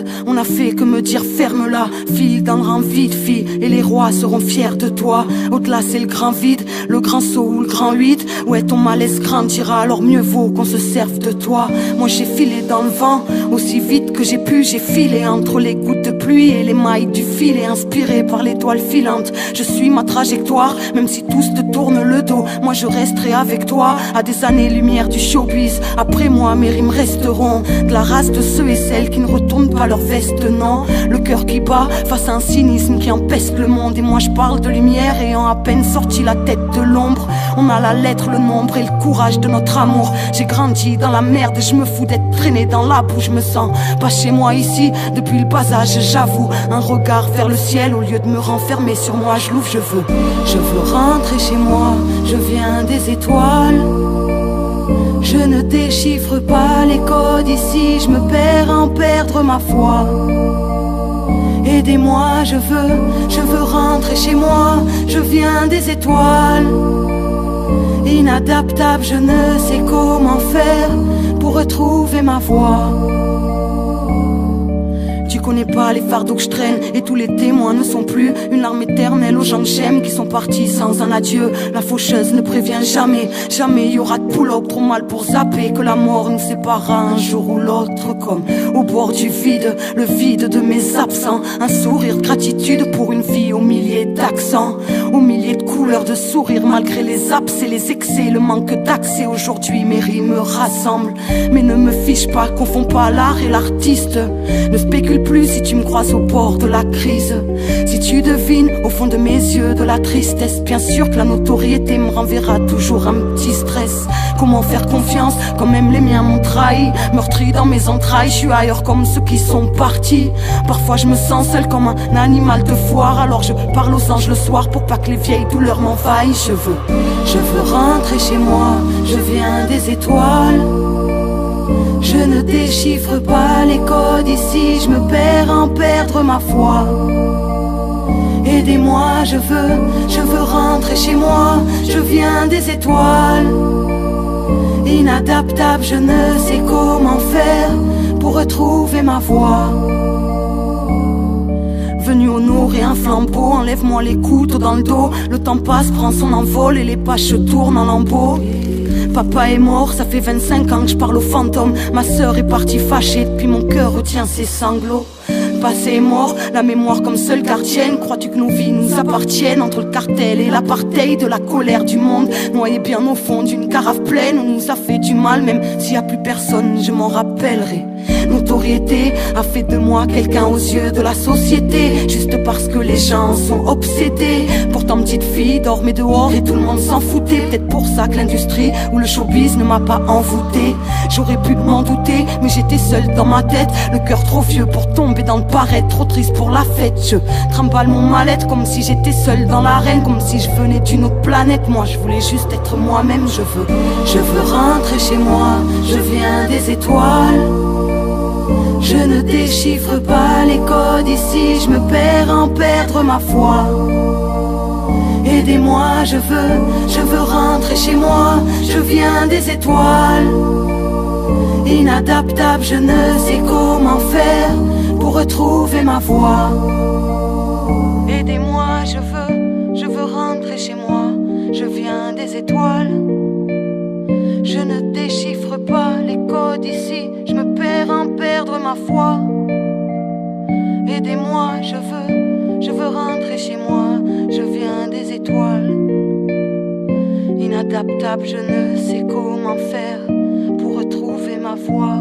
monde, on a fait que me dire ferme-la. File dans le rang vide, fille, et les rois seront fiers de toi. Au-delà c'est le grand vide, le grand saut ou le grand 8. Ouais, ton malaise grandira, alors mieux vaut qu'on se serve de toi. Moi j'ai filé dans le vent, aussi vite que j'ai pu. J'ai filé entre les gouttes de pluie et les mailles du filet, inspiré par l'étoile filante. Je suis ma trajectoire, même si tous te tournent le dos. Moi je resterai avec toi, à des années-lumière du showbiz. Après moi mes rimes resteront de la race de ceux et celles qui ne retournent pas leur veste, non. Le cœur qui bat face à un cynisme qui empeste le monde. Et moi je parle de lumière ayant à peine sorti la tête de l'ombre. On a la lettre, le nombre et le courage de notre amour. J'ai grandi dans la merde, je me fous d'être traîné dans la boue. Je me sens pas chez moi ici depuis le bas âge, j'avoue. Un regard vers le ciel au lieu de me renfermer sur moi. Je l'ouvre, je veux rentrer chez moi. Je viens des étoiles. Je ne déchiffre pas les codes ici. Je me perds à en perdre ma foi. Aidez-moi, je veux rentrer chez moi. Je viens des étoiles. Inadaptable, je ne sais comment faire pour retrouver ma voie. Tu connais pas les fardeaux que je traîne, et tous les témoins ne sont plus une larme éternelle aux gens que j'aime qui sont partis sans un adieu. La faucheuse ne prévient jamais, jamais y aura de pull-up, trop mal pour zapper que la mort nous séparera un jour ou l'autre. Comme au bord du vide, le vide de mes absents. Un sourire de gratitude pour une vie aux milliers d'accents, aux milliers de couleurs de sourires malgré les abcès, les excès, le manque d'accès. Aujourd'hui mes rimes me rassemblent, mais ne me fiche pas, confonds pas l'art et l'artiste. Ne spécule plus si tu me croises au bord de la crise. Si tu devines au fond de mes yeux de la tristesse, bien sûr que la notoriété me renverra toujours un petit stress. Comment faire confiance quand même les miens m'ont trahi? Meurtri dans mes entrailles, je suis ailleurs comme ceux qui sont partis. Parfois je me sens seul comme un animal de foire, alors je parle aux anges le soir pour pas que les vieilles douleurs m'envahissent. Je veux rentrer chez moi, je viens des étoiles. Je ne déchiffre pas les codes ici, je me perds à en perdre ma foi. Aidez-moi, je veux rentrer chez moi. Je viens des étoiles. Inadaptable, je ne sais comment faire pour retrouver ma voie. Venu honorer un flambeau, enlève-moi les couteaux dans le dos. Le temps passe, prend son envol et les pages se tournent en lambeaux. Papa est mort, ça fait 25 ans que je parle aux fantômes. Ma sœur est partie fâchée, depuis mon cœur retient ses sanglots. Le passé est mort, la mémoire comme seule gardienne. Crois-tu que nos vies nous appartiennent? Entre le cartel et l'apartheid, de la colère du monde, noyé bien au fond d'une carafe pleine. On nous a fait du mal, même s'il n'y a plus personne, je m'en rappellerai. Notoriété a fait de moi quelqu'un aux yeux de la société, juste parce que les gens sont obsédés. Pourtant petite fille dormait dehors et tout le monde s'en foutait. Peut-être pour ça que l'industrie ou le showbiz ne m'a pas envoûté. J'aurais pu m'en douter, mais j'étais seule dans ma tête. Le cœur trop vieux pour tomber dans le paraître, trop triste pour la fête. Je trimballe mon mal-être comme si j'étais seule dans l'arène, comme si je venais d'une autre planète. Moi je voulais juste être moi-même. Je veux rentrer chez moi. Je viens des étoiles. Je ne déchiffre pas les codes ici, je me perds à en perdre ma foi. Aidez-moi, je veux rentrer chez moi. Je viens des étoiles. Inadaptable, je ne sais comment faire pour retrouver ma voie. Aidez-moi, je veux rentrer chez moi. Je viens des étoiles. Je ne déchiffre pas les codes ici, je me perds à en perdre ma foi. Aidez-moi, je veux rentrer chez moi. Je viens des étoiles. Inadaptable, je ne sais comment faire pour retrouver ma voie.